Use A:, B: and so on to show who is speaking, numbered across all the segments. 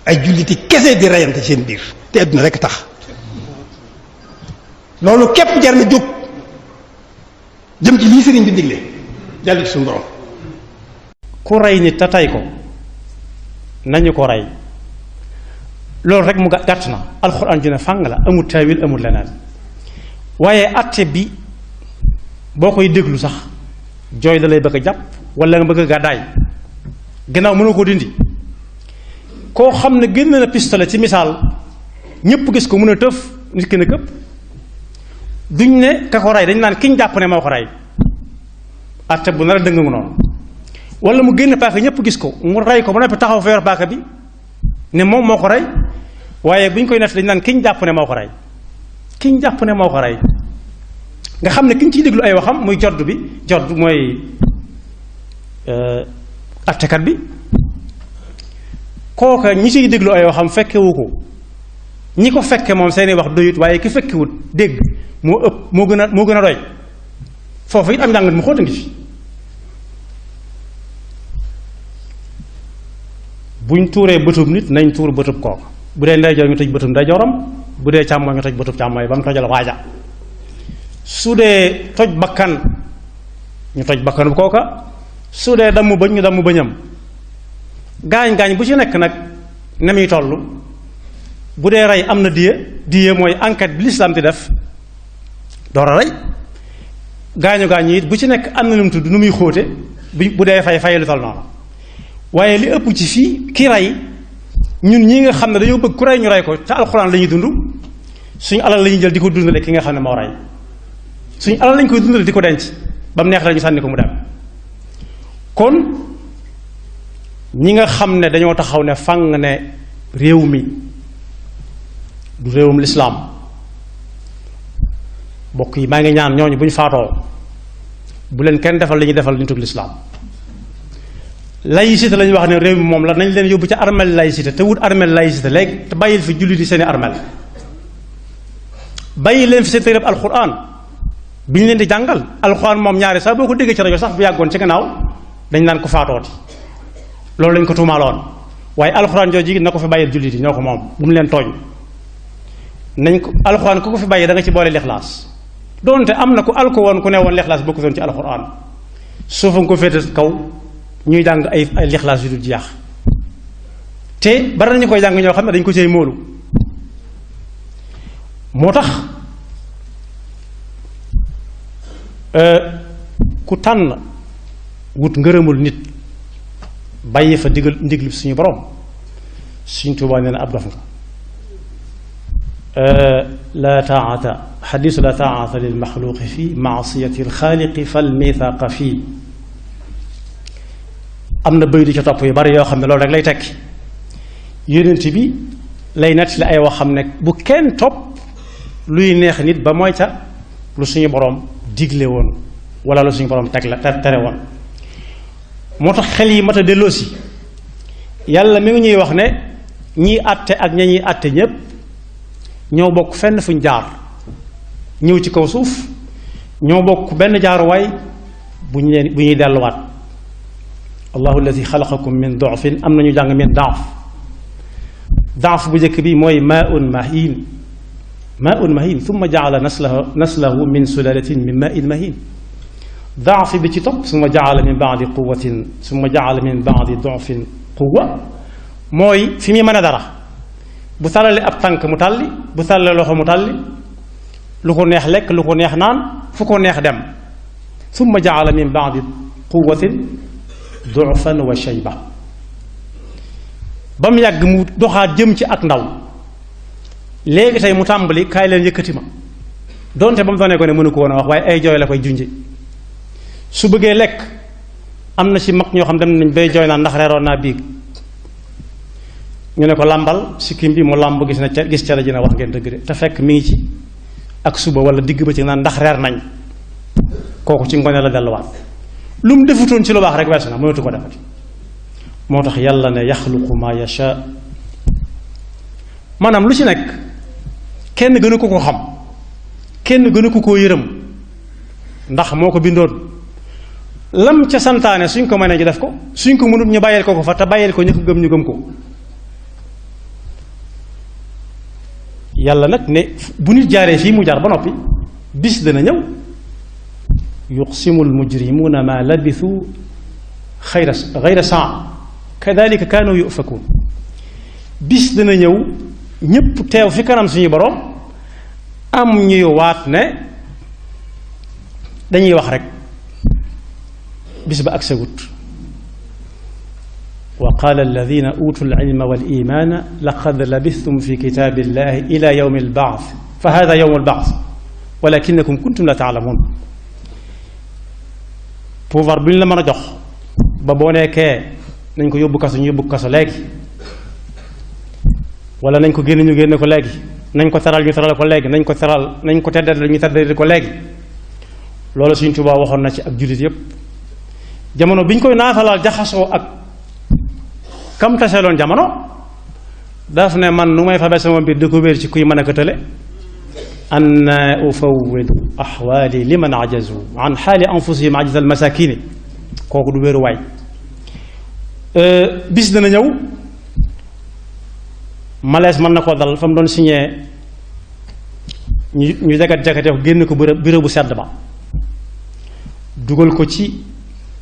A: ay julliti kese di reyante seen biir te adduna rek tax loolu képp jar na jóg jëm ci lii sëriñ bi digle jàll ci suñu borom.
B: ku rey nit te tay ko nañu ko rey loolu rek mu gàtt na alxuraan ju ne fàng la amul taawil amul leneen waaye atte bi boo koy déglu sax jooy da lay bëgg a jàpp wala nga bëgg a gàddaay gannaaw mënoo ko dindi koo xam ne génn na pistolet ci misaal ñëpp gis ko mën a tëf nit ki na këpp duñ ne ka ko rey dañ naan kiñ jàpp ne moo ko rey atte bu nar a dëng nga noonu wala mu génn paaka ñëpp gis ko mu rey ko ba noppi taxaw fa yor paaka bi ne moom moo ko rey waaye bu ñu koy nett dañ naan kiñ jàpp ne moo ko rey kiñ jàpp ne moo ko rey nga xam ne kiñ ciy déglu ay waxam muy jodd bi jodd mooy attekat bi kooka ñi ciy déglu ay waxam fekkewu ko ñi ko fekke moom seeni wax doyut waaye ki fekkewut dégg moo ëpp moo gën a doy foofu it am njàngat mu xóota ngi fi buñ tuuree bëtub nit nañ tuur bëtub kooka bu dee ndeyjoor ñu tëj bëtub ndeyjooram bu dee càmmooñ ñu tëj bëtub càmmooñ ba mu tojal waaja su dee toj bakkan ñu toj bakkanu kooka su dee damm bëñ ñu damm bëñam gaañ-gaañ bu ci nekk nag ne muy toll bu dee rey am na diye mooy enquête bi lislaam di def door a rey gaañu gaañ yi it bu ci nekk am na lu mu tudd nu muy xóote bu dee fay lu toll noonu waaye li ëpp ci fii ki rey ñun ñi nga xam ne dañoo bëgg ku rey ñu rey ko te alxuraan la ñuy dund suñu alal la ñuy jël di ko dundale ki nga xam ne moo rey suñu alal lañ koy dundale di ko denc ba mu neex la ñu sànni ko mu dem kon ñi nga xam ne dañoo taxaw ne fang ne réew mi du réewum lislaam bokk yi maa ngi ñaan ñooñu bu ñu faatoo bu leen kenn defal li ñuy defal nituk lislaam laïcité lañu wax ne réew mi moom la nañ leen yóbbu ca armel laïcité te wut armel laïcité léegi te bàyyil fi jullit yi seeni armel bàyyi leen fi seen téereb alxuraan bi ñu leen di jàngal alxuraan moom ñaari sax boo ko déggee ci rajo sax bu yàggoon ci gannaaw dañ naan ko faatooti loolu lañ ko tuumaaloon waaye alxuraan jooju na ko fi bàyyil jullit yi ñoo ko moom bu mu leen tooñ nañ ko alxuraan ku ko fi bàyyi da nga ci boole lixlaas doonte am na ku alko woon ku ne woon lixlaas bokku doon ci alxuraan suufa nga ko féete kaw ñuy jàng ay lixlaas yu dul jeex te bari nañu koy jàng ñoo xam ne dañ ko cay móolu moo tax ku tànn wut ngërëmul nit bàyyi fa ndiglu suñu borom suñ Tuubaa nee na ab dof nga la taata xadiisu la taata lil maxluqi fi maasiyati alxaaliqi fal mithaqa fii am na bëy di ca topp yu bari yoo xam ne loolu rek lay tekki yonent bi lay nett li ay wax xam ne bu kenn topp luy neex nit ba mooy ca lu suñu borom digle woon wala lu suñu borom teg la tere woon moo tax xel yi mat a delloosi yàlla mi ngi ñuy wax ne ñiy àtte ak ña ñuy àtte ñépp ñoo bokk fenn fuñ jaar ñëw ci kaw suuf ñoo bokk benn jaaruwaay bu ñuy delluwaat allahu alladi xalaqakum min dofin am nañu jàng min daaf bu njëkk bi mooy maun mahin thumma jaala naslahu min sulalatin min main mahin daaf bi ci topp summa jaala min baadi quwatin summa jaala min baadi dofin quwa mooy fi muy mën a dara bu tàllalee ab tànk mu tàlli bu tàllalee loxo mu tàlli lu ko neex lekk lu ko neex naan fu ko neex dem summa jaala min baadi quwatin dofan wa shayba ba mu yàgg mu doxaat jëm ci ak ndaw léegi tey mu tàmbali kaay leen yëkkati ma donte ba mu doonee ko ne mënu ko woon a wax waaye ay jooy la koy junje su bëggee lekk am na ci mag ñoo xam dem nañ bay jooy naan ndax reeroon naa biig ñu ne ko làmbal sikkim bi mu làmb gis cere ji na wax ngeen dëgg de te fekk mi ngi ci ak suba wala digg ba ci naan ndax reer nañ kooku ci ngone la delluwaat lu mu defutoon ci lu baax rek weesu na mënatu ko defati moo tax yàlla ne yaxluqu ma yasha maanaam lu ci nekk kenn gënu ko xam kenn gënu ko koo yërëm ndax moo ko bindoon lam ca santaane suñ ko mënee ji def ko suñ ko mënut ñu bàyyil ko fa te bàyyil ko ñu ko gëm ñu gëm ko yàlla nag ne bu nit jaaree fii mu jaar ba noppi bis dana ñëw yuqsimu almujrimuuna ma labisu xayra saa kadalika kaanu yufakuun bis dana ñëw ñépp teew fi kanam suñu boroom am ñuy waat ne dañuy wax rek bis ba ak sagut wa qaala alladina utu alilma walimana laqad labithtum fi kitabillahi ila yawmi albaath fa hada yawmu albaath walakinakum kuntum la taalamuun pouvoir bi ñu la mën a jox ba boo nekkee nañ ko yóbbu kaso ñu yóbbu kaso léegi wala nañ ko génne ñu génne ko léegi nañ ko teral ñu teral ko léegi nañ ko teral nañ ko teddal ñu teddal ko léegi loolu Sëriñ Tuubaa waxoon na ci ak jullit yépp jamono bi ñu koy naafalaal jaxasoo ak kam taseeloon jamono daf ne man nu may fabe sama mbir di ko wéer ci kuy mën a ko tële an ufawwidu axwaali liman ajazu an xaali anfusihim ajza almasakini kooku du wéeru waay bis dana ñëw malaise mën na koo dal fa mu doon signé ñu jagat-jagate ko génn ko bureau bu sedd ba dugal ko ci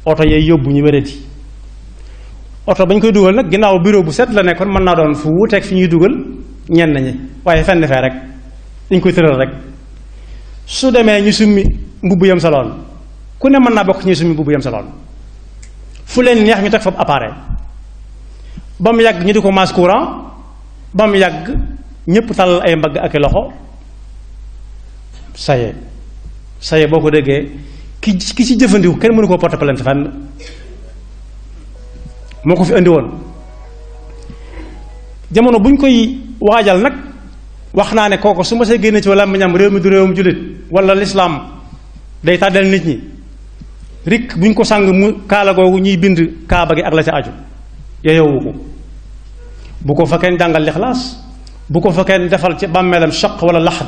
B: oto yee yóbbu ñu wéradi oto bañ koy dugal nag ginnaaw bureau bu sedd la nekkoon mën naa doon fu wuuteeg fi ñuy dugal ñenn ñi waaye fenn fee rek dañ koy tëral rek su demee ñu summi mbubb yam saloon ku ne mën naa bokk ñuy summi mbubb yam saloon fu leen neex ñu teg fa appareil ba mu yàgg ñu di ko masse courant ba mu yàgg ñëpp tàllal ay mbagg ak i loxo saye boo ko déggee ki ci jëfandiku kenn mënu koo porter plainte fenn moo ko fi indi woon jamono bu ñu koy waajal nag wax naa ne kooku su ma see génne ci walla làmmiñam réew mi du réewum jullit wala lislaam day tàddal nit ñi rik bu ñu ko sàng mu kaala googu ñuy bind kaaba gi ak la ca aju yeyowu ko bu ko fa kenn jàngal lixlaas bu ko fa kenn defal ci bàmmeelam shaq wala laxad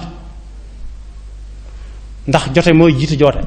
B: ndax jote mooy jiitu joote